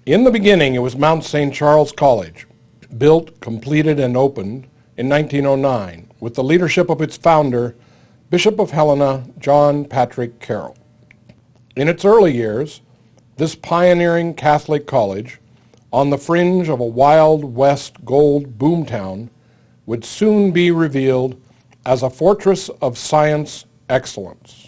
In the beginning, it was Mount St. Charles College, built, completed, and opened in 1909 with the leadership of its founder, Bishop of Helena, John Patrick Carroll. In its early years, this pioneering Catholic college, on the fringe of a Wild West gold boomtown, would soon be revealed as a fortress of science excellence.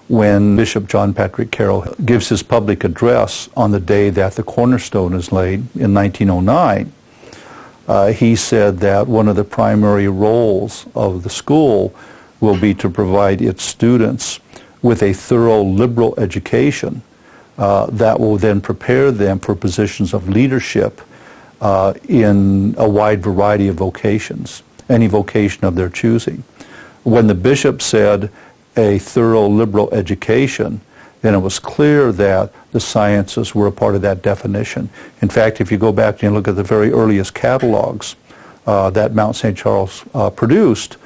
When Bishop John Patrick Carroll gives his public address on the day that the cornerstone is laid in 1909, he said that one of the primary roles of the school will be to provide its students with a thorough liberal education that will then prepare them for positions of leadership in a wide variety of vocations, any vocation of their choosing. When the bishop said a thorough liberal education, then it was clear that the sciences were a part of that definition. In fact, if you go back and look at the very earliest catalogs that Mount St. Charles produced,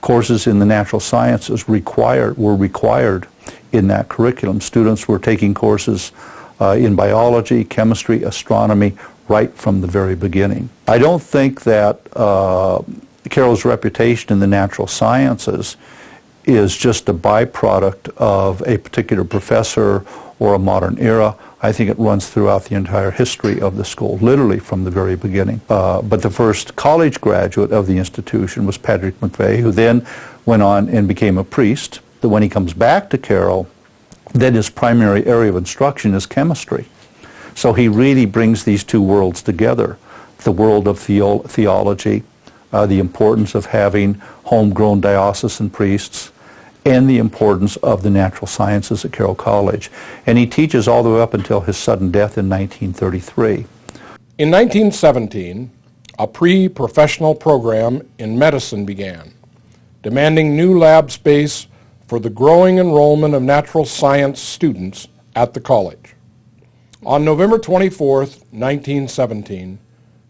courses in the natural sciences were required in that curriculum. Students were taking courses in biology, chemistry, astronomy, right from the very beginning. I don't think that Carroll's reputation in the natural sciences is just a byproduct of a particular professor or a modern era. I think it runs throughout the entire history of the school, literally from the very beginning. But the first college graduate of the institution was Patrick McVeigh, who then went on and became a priest. That when he comes back to Carroll, then his primary area of instruction is chemistry. So he really brings these two worlds together, the world of theology, the importance of having homegrown diocesan priests, and the importance of the natural sciences at Carroll College. And he teaches all the way up until his sudden death in 1933. In 1917, a pre-professional program in medicine began, demanding new lab space for the growing enrollment of natural science students at the college. On November 24, 1917,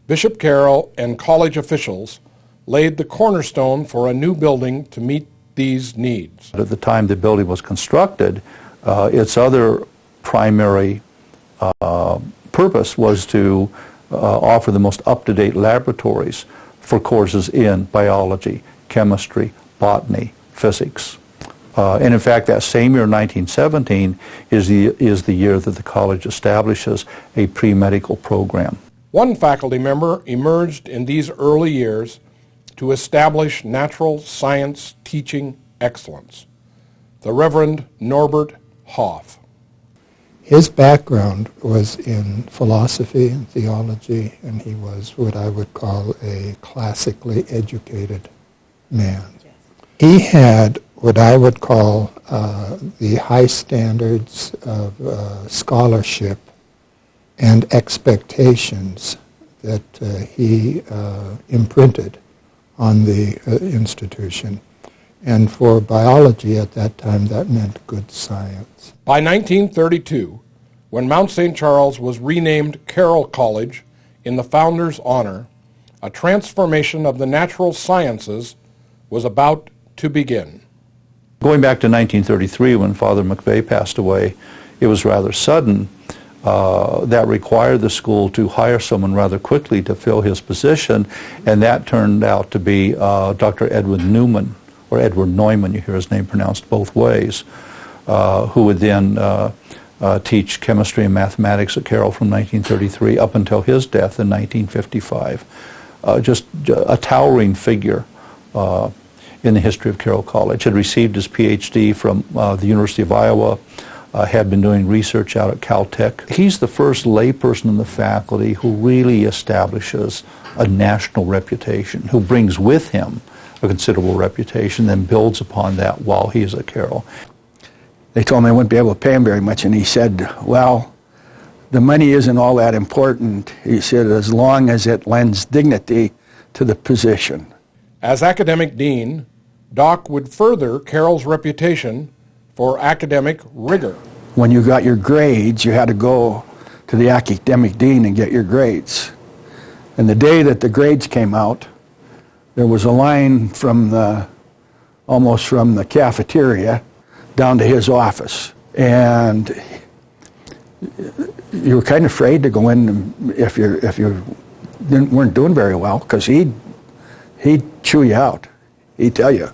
Bishop Carroll and college officials laid the cornerstone for a new building to meet these needs. At the time the building was constructed, its other primary purpose was to offer the most up-to-date laboratories for courses in biology, chemistry, botany, physics. And in fact, that same year, 1917, is the year that the college establishes a pre-medical program. One faculty member emerged in these early years to establish natural science teaching excellence, the Reverend Norbert Hoff. His background was in philosophy and theology, and he was what I would call a classically educated man. He had what I would call the high standards of scholarship and expectations that he imprinted on the institution. And for biology at that time, that meant good science. By 1932, when Mount St. Charles was renamed Carroll College in the founder's honor, a transformation of the natural sciences was about to begin. Going back to 1933, when Father McVeigh passed away, it was rather sudden. That required the school to hire someone rather quickly to fill his position, and that turned out to be Dr. Edwin Newman, or Edward Neumann, you hear his name pronounced both ways, who would then teach chemistry and mathematics at Carroll from 1933 up until his death in 1955. Just a towering figure in the history of Carroll College. Had received his PhD from the University of Iowa, had been doing research out at Caltech. He's the first layperson in the faculty who really establishes a national reputation, who brings with him a considerable reputation, then builds upon that while he is at Carroll. They told him they wouldn't be able to pay him very much, and he said, well, the money isn't all that important. He said, as long as it lends dignity to the position. As academic dean, Doc would further Carroll's reputation for academic rigor. When you got your grades, you had to go to the academic dean and get your grades. And the day that the grades came out, there was a line from almost from the cafeteria down to his office. And you were kind of afraid to go in if you weren't doing very well, because he'd chew you out. He'd tell you,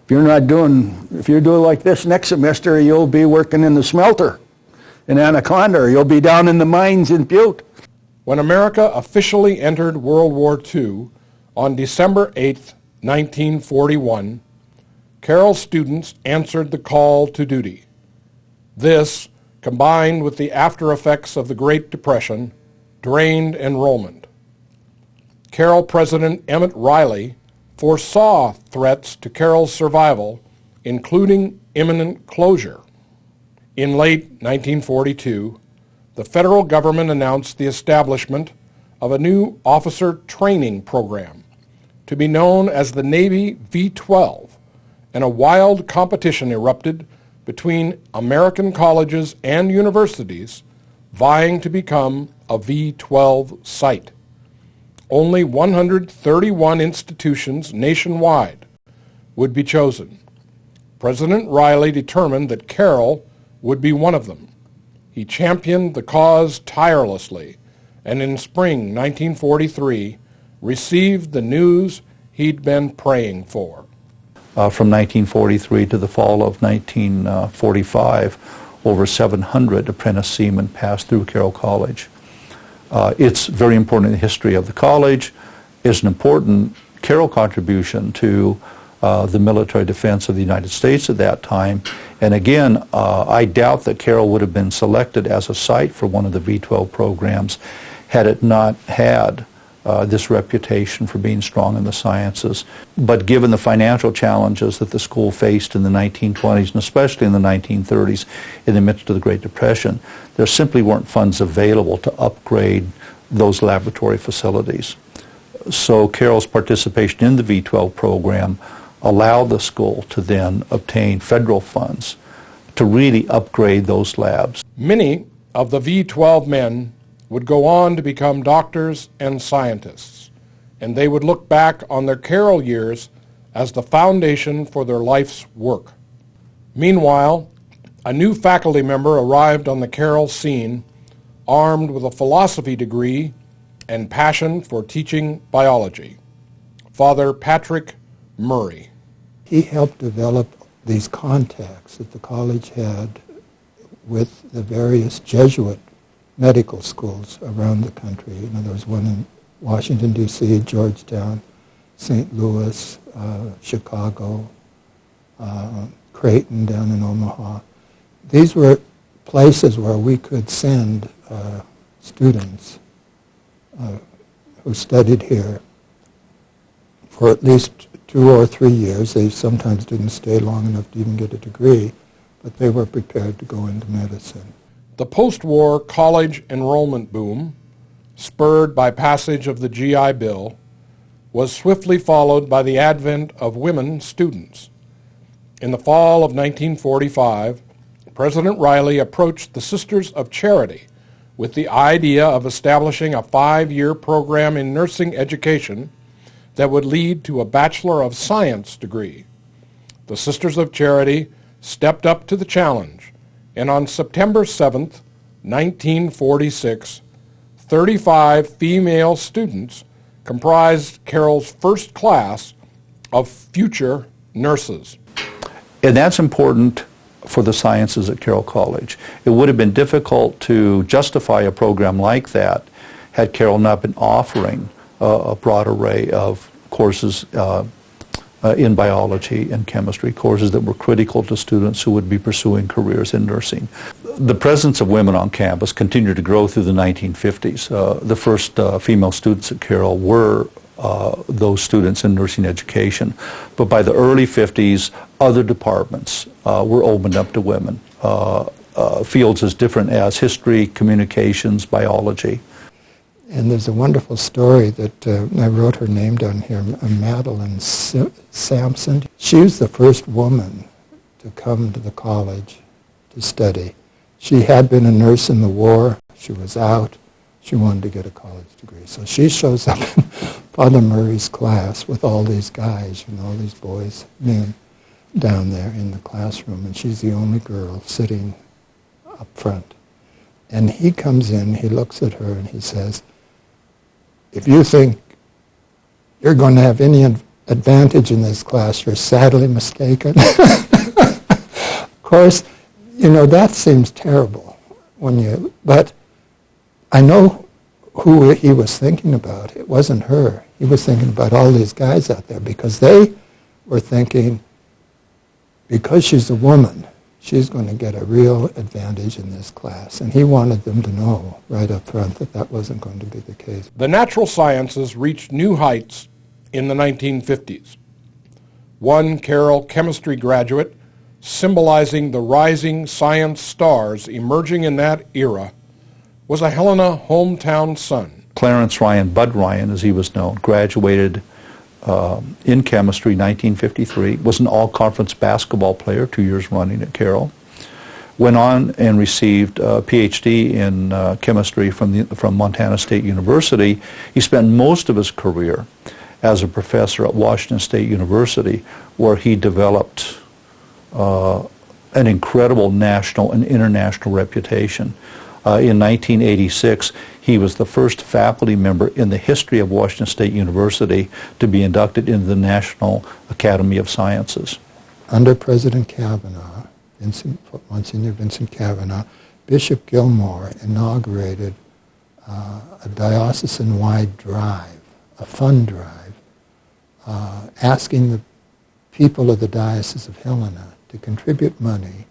if you're doing like this next semester, you'll be working in the smelter in Anaconda, or you'll be down in the mines in Butte. When America officially entered World War II on December 8, 1941, Carroll students answered the call to duty. This, combined with the after effects of the Great Depression, drained enrollment. Carroll President Emmett Riley foresaw threats to Carroll's survival, including imminent closure. In late 1942, the federal government announced the establishment of a new officer training program to be known as the Navy V-12, and a wild competition erupted between American colleges and universities vying to become a V-12 site. Only 131 institutions nationwide would be chosen. President Riley determined that Carroll would be one of them. He championed the cause tirelessly, and in spring 1943 received the news he'd been praying for. From 1943 to the fall of 1945, over 700 apprentice seamen passed through Carroll College. It's very important in the history of the college. It's an important Carroll contribution to the military defense of the United States at that time. And again, I doubt that Carroll would have been selected as a site for one of the V-12 programs had it not had this reputation for being strong in the sciences. But given the financial challenges that the school faced in the 1920s and especially in the 1930s in the midst of the Great Depression, there simply weren't funds available to upgrade those laboratory facilities. So Carroll's participation in the V-12 program allowed the school to then obtain federal funds to really upgrade those labs. Many of the V-12 men would go on to become doctors and scientists, and they would look back on their Carroll years as the foundation for their life's work. Meanwhile, a new faculty member arrived on the Carroll scene, armed with a philosophy degree and passion for teaching biology. Father Patrick Murray. He helped develop these contacts that the college had with the various Jesuit medical schools around the country. You know, there was one in Washington, D.C., Georgetown, St. Louis, Chicago, Creighton down in Omaha. These were places where we could send students who studied here for at least 2 or 3 years. They sometimes didn't stay long enough to even get a degree, but they were prepared to go into medicine. The post-war college enrollment boom, spurred by passage of the GI Bill, was swiftly followed by the advent of women students. In the fall of 1945, President Riley approached the Sisters of Charity with the idea of establishing a 5-year program in nursing education that would lead to a Bachelor of Science degree. The Sisters of Charity stepped up to the challenge, and on September 7th, 1946, 35 female students comprised Carroll's first class of future nurses. And that's important for the sciences at Carroll College. It would have been difficult to justify a program like that had Carroll not been offering a broad array of courses in biology and chemistry, courses that were critical to students who would be pursuing careers in nursing. The presence of women on campus continued to grow through the 1950s. The first female students at Carroll were those students in nursing education. But by the early 50s, other departments were opened up to women. Fields as different as history, communications, biology. And there's a wonderful story that I wrote her name down here, Madeline Sampson. She was the first woman to come to the college to study. She had been a nurse in the war. She was out. She wanted to get a college degree. So she shows up in Father Murray's class with all these guys, you know, all these boys, men, down there in the classroom. And she's the only girl sitting up front. And he comes in, he looks at her, and he says, if you think you're going to have any advantage in this class, you're sadly mistaken. Of course, you know, that seems terrible but I know who he was thinking about. It wasn't her. He was thinking about all these guys out there, because they were thinking, because she's a woman, she's going to get a real advantage in this class. And he wanted them to know right up front that that wasn't going to be the case. The natural sciences reached new heights in the 1950s. One Carroll chemistry graduate, symbolizing the rising science stars emerging in that era, was a Helena hometown son. Clarence Ryan, Bud Ryan as he was known, graduated in chemistry 1953, was an all-conference basketball player 2 years running at Carroll, went on and received a PhD in chemistry from Montana State University. He spent most of his career as a professor at Washington State University, where he developed an incredible national and international reputation. In 1986, he was the first faculty member in the history of Washington State University to be inducted into the National Academy of Sciences. Under President Kavanaugh, Monsignor Vincent Kavanaugh, Bishop Gilmore inaugurated a diocesan-wide drive, a fund drive, asking the people of the Diocese of Helena to contribute money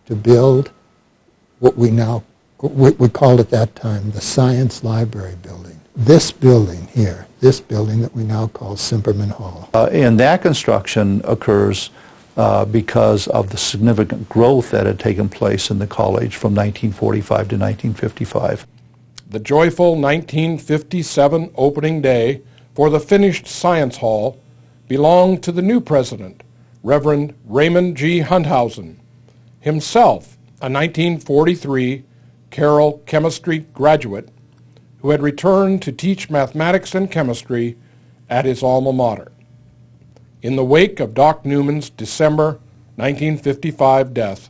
to build what we called at that time the Science Library building. This building here, this building that we now call Simperman Hall. And that construction occurs because of the significant growth that had taken place in the college from 1945 to 1955. The joyful 1957 opening day for the finished Science Hall belonged to the new president, Reverend Raymond G. Hunthausen, himself a 1943 Carroll chemistry graduate who had returned to teach mathematics and chemistry at his alma mater. In the wake of Doc Newman's December 1955 death,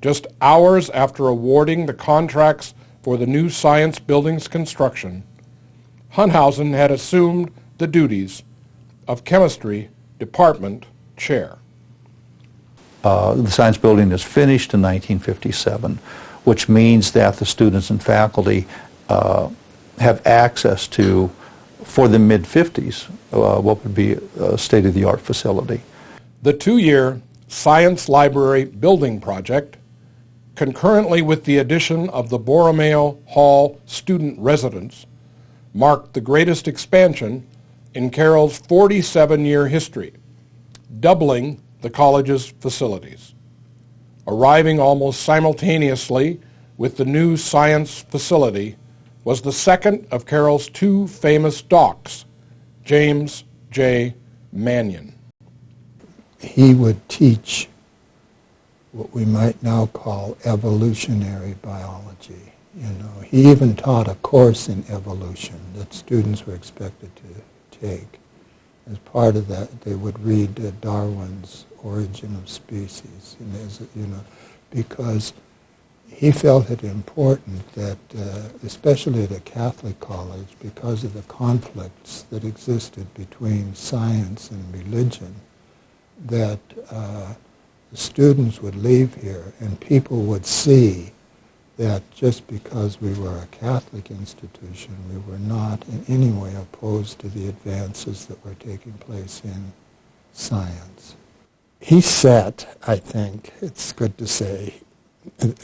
just hours after awarding the contracts for the new science building's construction, Hunthausen had assumed the duties of chemistry department chair. The science building is finished in 1957, which means that the students and faculty have access to, for the mid-50s, what would be a state-of-the-art facility. The two-year Science Library building project, concurrently with the addition of the Borromeo Hall student residence, marked the greatest expansion in Carroll's 47-year history, doubling the college's facilities. Arriving almost simultaneously with the new science facility was the second of Carroll's two famous docs, James J. Mannion. He would teach what we might now call evolutionary biology. You know, he even taught a course in evolution that students were expected to take. As part of that, they would read Darwin's Origin of Species, because he felt it important that, especially at a Catholic college, because of the conflicts that existed between science and religion, that the students would leave here and people would see that just because we were a Catholic institution, we were not in any way opposed to the advances that were taking place in science. He set, I think, it's good to say,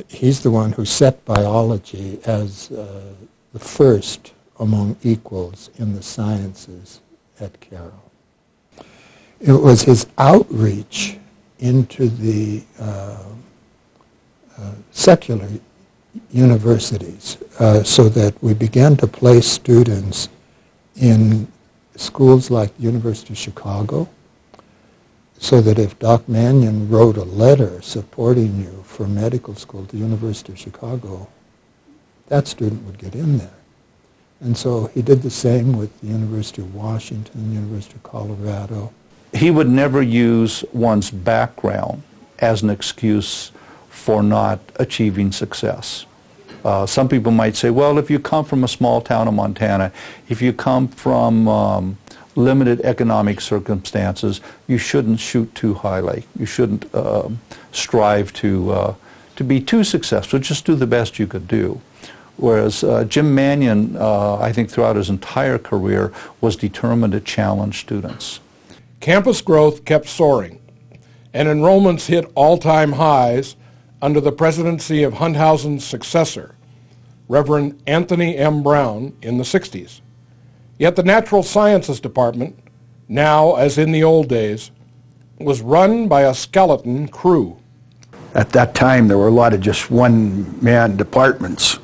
he's the one who set biology as the first among equals in the sciences at Carroll. It was his outreach into the secular universities so that we began to place students in schools like the University of Chicago, so that if Doc Mannion wrote a letter supporting you for medical school at the University of Chicago, that student would get in there. And so he did the same with the University of Washington, the University of Colorado. He would never use one's background as an excuse for not achieving success. Some people might say, well, if you come from a small town in Montana, if you come from limited economic circumstances, you shouldn't shoot too highly. You shouldn't strive to be too successful. Just do the best you could do. Whereas Jim Mannion, I think throughout his entire career, was determined to challenge students. Campus growth kept soaring, and enrollments hit all-time highs under the presidency of Hunthausen's successor, Reverend Anthony M. Brown, in the 60s. Yet the Natural Sciences Department, now as in the old days, was run by a skeleton crew. At that time, there were a lot of just one-man departments,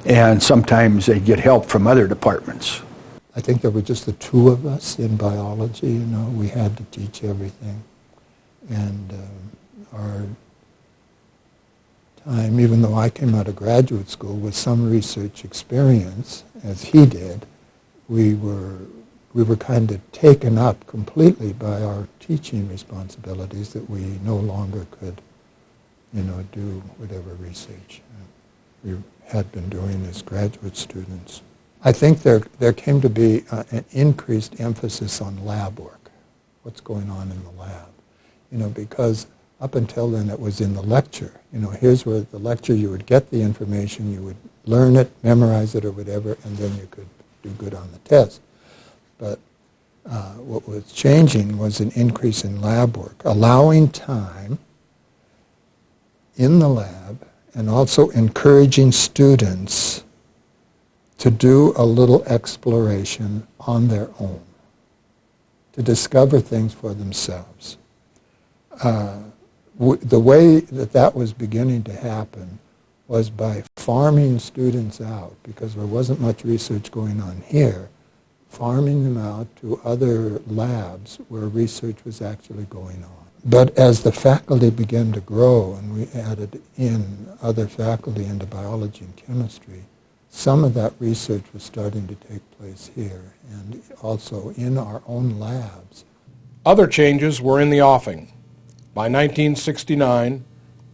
and sometimes they'd get help from other departments. I think there were just the two of us in biology, you know. We had to teach everything. And our time, even though I came out of graduate school with some research experience, as he did, we were kind of taken up completely by our teaching responsibilities that we no longer could, you know, do whatever research we had been doing as graduate students. I think there came to be an increased emphasis on lab work, what's going on in the lab, you know, because up until then it was in the lecture. You know, here's where the lecture you would get the information, you would learn it, memorize it or whatever, and then you could do good on the test. But what was changing was an increase in lab work, allowing time in the lab and also encouraging students to do a little exploration on their own, to discover things for themselves. The way that was beginning to happen was by farming students out, because there wasn't much research going on here, farming them out to other labs where research was actually going on. But as the faculty began to grow and we added in other faculty into biology and chemistry, some of that research was starting to take place here and also in our own labs. Other changes were in the offing. By 1969,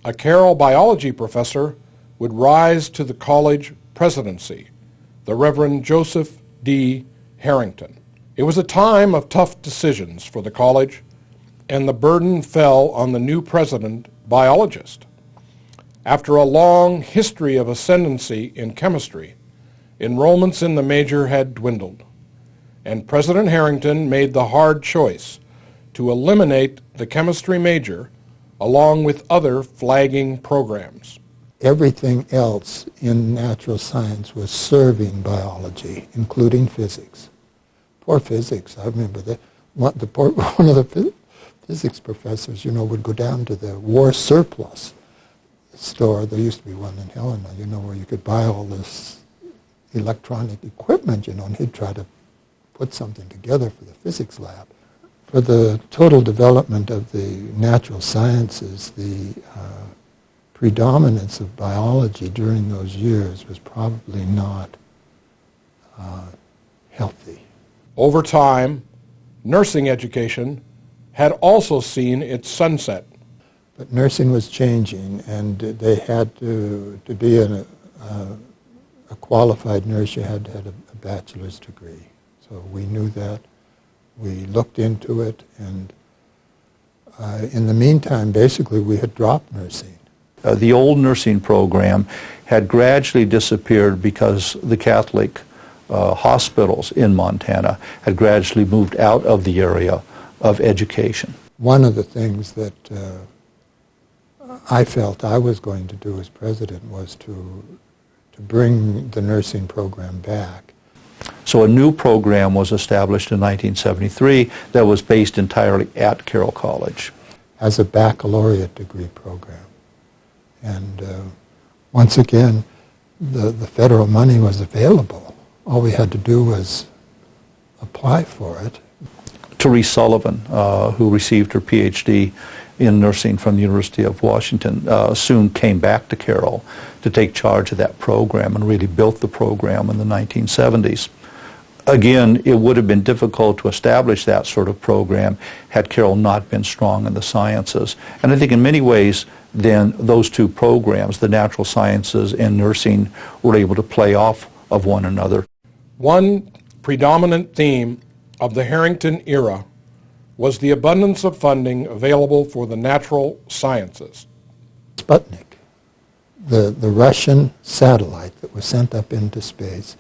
a Carroll biology professor would rise to the college presidency, the Reverend Joseph D. Harrington. It was a time of tough decisions for the college, and the burden fell on the new president biologist. After a long history of ascendancy in chemistry, enrollments in the major had dwindled, and President Harrington made the hard choice to eliminate the chemistry major along with other flagging programs. Everything else in natural science was serving biology, including physics. Poor physics, I remember that one of the physics professors, you know, would go down to the war surplus store. There used to be one in Helena, you know, where you could buy all this electronic equipment, you know, and he'd try to put something together for the physics lab. For the total development of the natural sciences, the predominance of biology during those years was probably not healthy. Over time, nursing education had also seen its sunset. But nursing was changing, and they had to be a qualified nurse, you had to have a bachelor's degree. So we knew that. We looked into it, and in the meantime, basically, we had dropped nursing. The old nursing program had gradually disappeared because the Catholic hospitals in Montana had gradually moved out of the area of education. One of the things that I felt I was going to do as president was to bring the nursing program back. So a new program was established in 1973 that was based entirely at Carroll College. As a baccalaureate degree program. And once again, the federal money was available. All we had to do was apply for it. Therese Sullivan, who received her PhD in nursing from the University of Washington, soon came back to Carroll to take charge of that program and really built the program in the 1970s. Again, it would have been difficult to establish that sort of program had Carroll not been strong in the sciences. And I think in many ways, then those two programs, the natural sciences and nursing, were able to play off of one another. One predominant theme of the Harrington era was the abundance of funding available for the natural sciences. Sputnik, the Russian satellite that was sent up into space,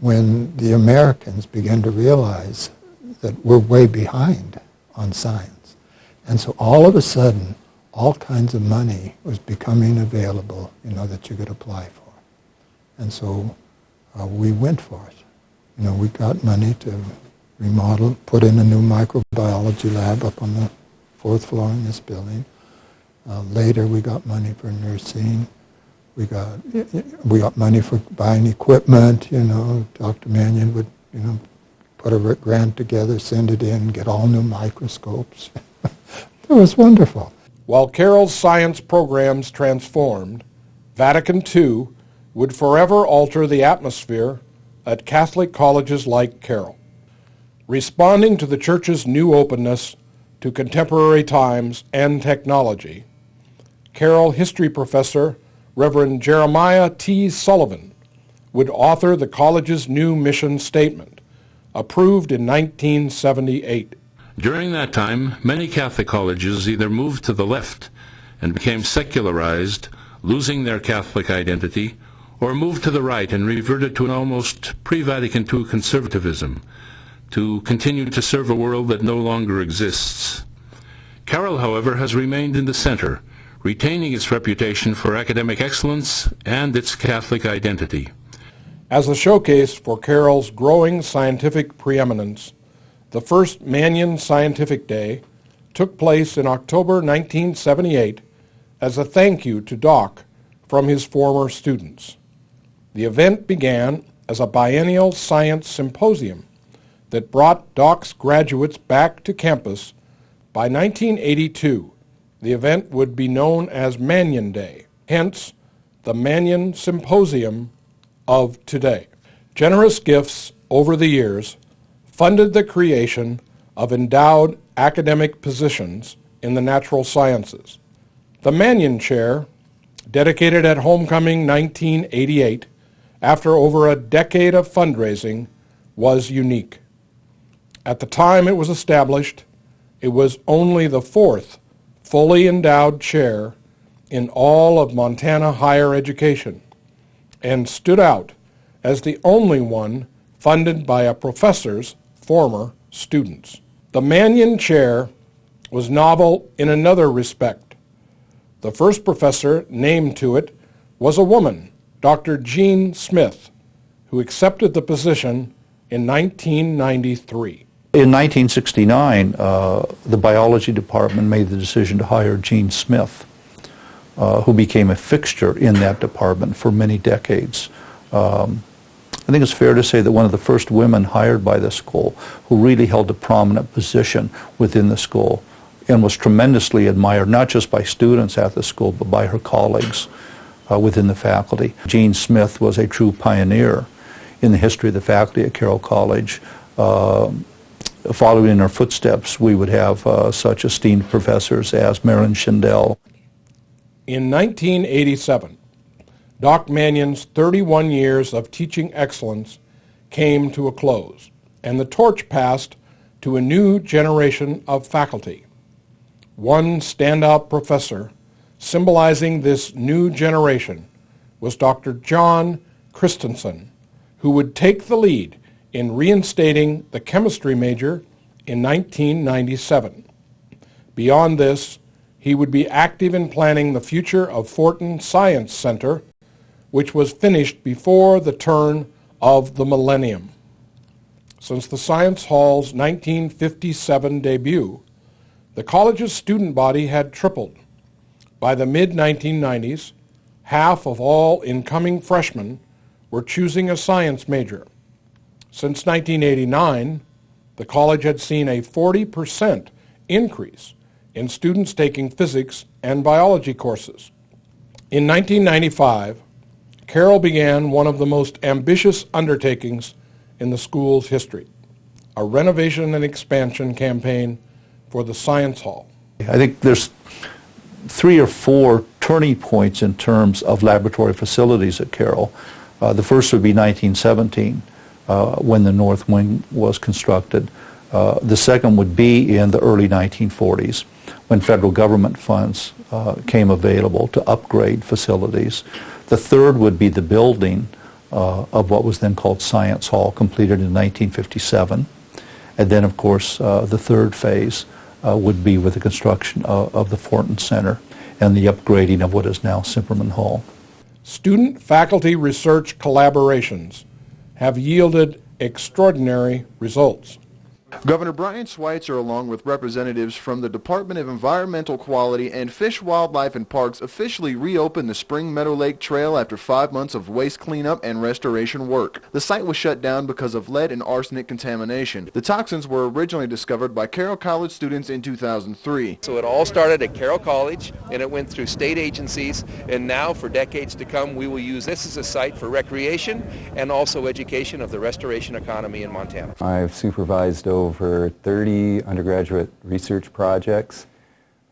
when the Americans began to realize that we're way behind on science. And so all of a sudden, all kinds of money was becoming available, that you could apply for. And so we went for it. We got money to remodel, put in a new microbiology lab up on the 4th floor in this building. Later we got money for nursing. We got money for buying equipment, Dr. Mannion would, put a grant together, send it in, get all new microscopes. It was wonderful. While Carroll's science programs transformed, Vatican II would forever alter the atmosphere at Catholic colleges like Carroll. Responding to the Church's new openness to contemporary times and technology, Carroll history professor Reverend Jeremiah T. Sullivan would author the college's new mission statement, approved in 1978. During that time, many Catholic colleges either moved to the left and became secularized, losing their Catholic identity, or moved to the right and reverted to an almost pre-Vatican II conservatism, to continue to serve a world that no longer exists. Carroll, however, has remained in the center, retaining its reputation for academic excellence and its Catholic identity. As a showcase for Carroll's growing scientific preeminence, the first Mannion Scientific Day took place in October 1978 as a thank you to Doc from his former students. The event began as a biennial science symposium that brought Doc's graduates back to campus. By 1982, the event would be known as Mannion Day, hence the Mannion Symposium of today. Generous gifts over the years funded the creation of endowed academic positions in the natural sciences. The Mannion Chair, dedicated at Homecoming 1988, after over a decade of fundraising, was unique. At the time it was established, it was only the 4th fully endowed chair in all of Montana higher education, and stood out as the only one funded by a professor's former students. The Mannion Chair was novel in another respect. The first professor named to it was a woman, Dr. Jean Smith, who accepted the position in 1993. In 1969, the biology department made the decision to hire Jean Smith, who became a fixture in that department for many decades. I think it's fair to say that one of the first women hired by the school who really held a prominent position within the school and was tremendously admired, not just by students at the school, but by her colleagues within the faculty. Jean Smith was a true pioneer in the history of the faculty at Carroll College. Following in her footsteps, we would have such esteemed professors as Marilyn Schindel. In 1987, Doc Mannion's 31 years of teaching excellence came to a close, and the torch passed to a new generation of faculty. One standout professor symbolizing this new generation was Dr. John Christensen, who would take the lead in reinstating the chemistry major in 1997. Beyond this, he would be active in planning the future of Fortin Science Center, which was finished before the turn of the millennium. Since the Science Hall's 1957 debut, the college's student body had tripled. By the mid-1990s, half of all incoming freshmen were choosing a science major. Since 1989, the college had seen a 40% increase in students taking physics and biology courses. In 1995, Carroll began one of the most ambitious undertakings in the school's history, a renovation and expansion campaign for the Science Hall. I think there's 3 or 4 turning points in terms of laboratory facilities at Carroll. The first would be 1917, when the North Wing was constructed. The second would be in the early 1940s, when federal government funds came available to upgrade facilities. The third would be the building of what was then called Science Hall, completed in 1957. And then, of course, the third phase would be with the construction of the Fortin Center and the upgrading of what is now Simperman Hall. Student-faculty research collaborations have yielded extraordinary results. Governor Brian Schweitzer, along with representatives from the Department of Environmental Quality and Fish, Wildlife and Parks, officially reopened the Spring Meadow Lake Trail after 5 months of waste cleanup and restoration work. The site was shut down because of lead and arsenic contamination. The toxins were originally discovered by Carroll College students in 2003. So it all started at Carroll College, and it went through state agencies, and now for decades to come we will use this as a site for recreation and also education of the restoration economy in Montana. I've supervised over 30 undergraduate research projects,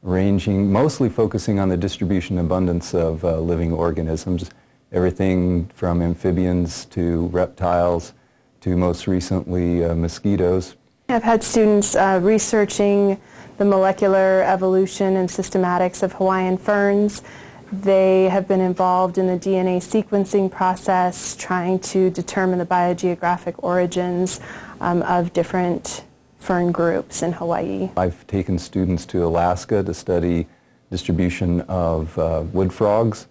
mostly focusing on the distribution and abundance of living organisms, everything from amphibians to reptiles to most recently mosquitoes. I've had students researching the molecular evolution and systematics of Hawaiian ferns. They have been involved in the DNA sequencing process, trying to determine the biogeographic origins of different fern groups in Hawaii. I've taken students to Alaska to study distribution of wood frogs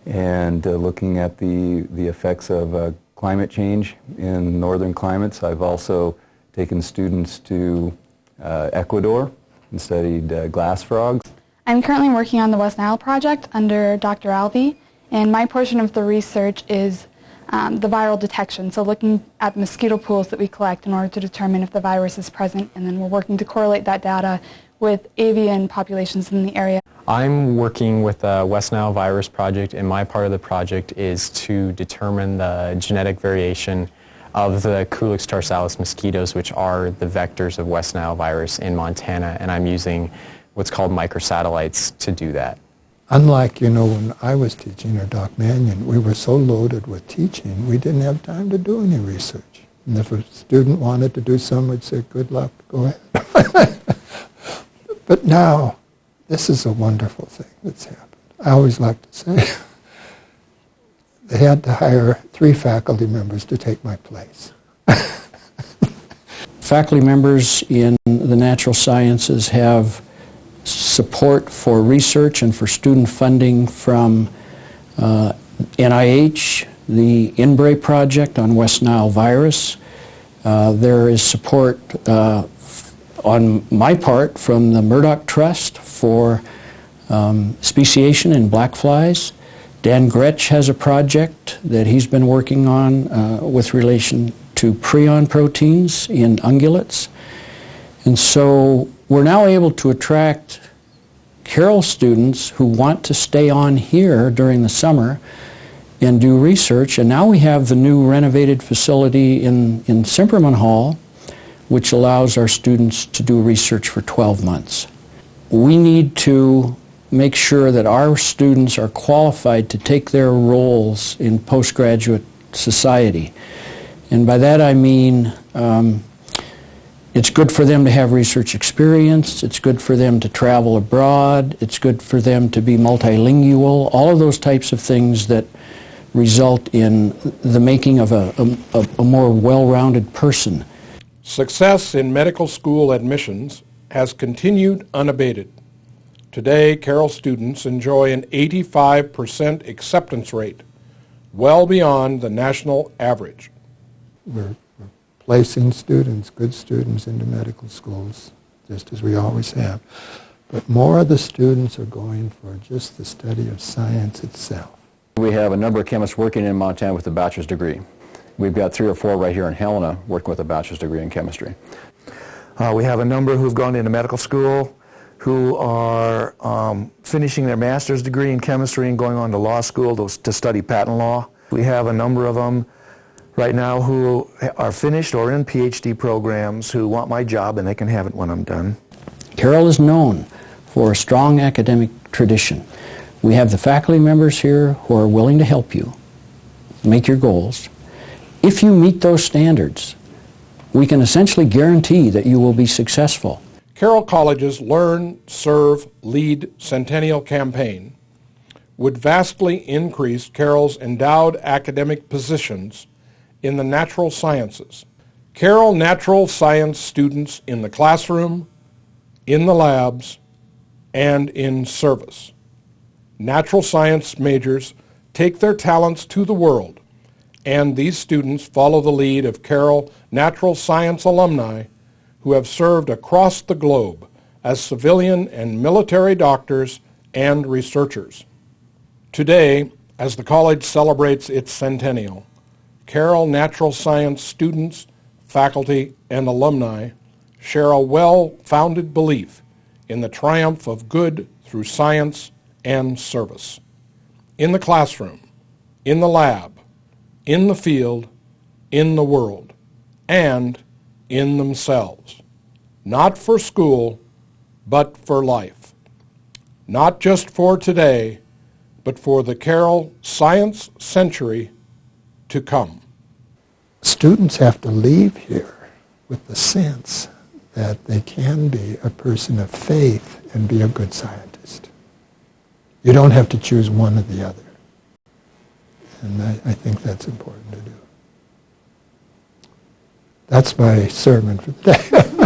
and looking at the effects of climate change in northern climates. I've also taken students to Ecuador and studied glass frogs. I'm currently working on the West Nile project under Dr. Alvey, and my portion of the research is the viral detection, so looking at mosquito pools that we collect in order to determine if the virus is present, and then we're working to correlate that data with avian populations in the area. I'm working with the West Nile virus project, and my part of the project is to determine the genetic variation of the Culex tarsalis mosquitoes, which are the vectors of West Nile virus in Montana, and I'm using what's called microsatellites to do that. Unlike, when I was teaching, or Doc Mannion, we were so loaded with teaching, we didn't have time to do any research. And if a student wanted to do some, we'd say, good luck, go ahead. But now, this is a wonderful thing that's happened. I always like to say, they had to hire 3 faculty members to take my place. Faculty members in the natural sciences have support for research and for student funding from NIH, the INBRE project on West Nile virus. There is support on my part from the Murdoch Trust for speciation in black flies. Dan Gretsch has a project that he's been working on with relation to prion proteins in ungulates. And so we're now able to attract Carroll students who want to stay on here during the summer and do research. And now we have the new renovated facility in Simperman Hall, which allows our students to do research for 12 months. We need to make sure that our students are qualified to take their roles in postgraduate society. And by that I mean it's good for them to have research experience, it's good for them to travel abroad, it's good for them to be multilingual, all of those types of things that result in the making of a more well-rounded person. Success in medical school admissions has continued unabated. Today, Carroll students enjoy an 85% acceptance rate, well beyond the national average. We're placing students, good students, into medical schools, just as we always have. But more of the students are going for just the study of science itself. We have a number of chemists working in Montana with a bachelor's degree. We've got 3 or 4 right here in Helena working with a bachelor's degree in chemistry. We have a number who've gone into medical school, who are finishing their master's degree in chemistry and going on to law school to study patent law. We have a number of them right now who are finished or in PhD programs who want my job, and they can have it when I'm done. Carroll is known for a strong academic tradition. We have the faculty members here who are willing to help you make your goals. If you meet those standards, we can essentially guarantee that you will be successful. Carroll College's Learn, Serve, Lead Centennial campaign would vastly increase Carroll's endowed academic positions in the natural sciences. Carroll natural science students in the classroom, in the labs, and in service. Natural science majors take their talents to the world, and these students follow the lead of Carroll natural science alumni who have served across the globe as civilian and military doctors and researchers. Today, as the college celebrates its centennial, Carroll natural science students, faculty, and alumni share a well-founded belief in the triumph of good through science and service. In the classroom, in the lab, in the field, in the world, and in themselves. Not for school, but for life. Not just for today, but for the Carroll Science Century to come. Students have to leave here with the sense that they can be a person of faith and be a good scientist. You don't have to choose one or the other. And I think that's important to do. That's my sermon for the day.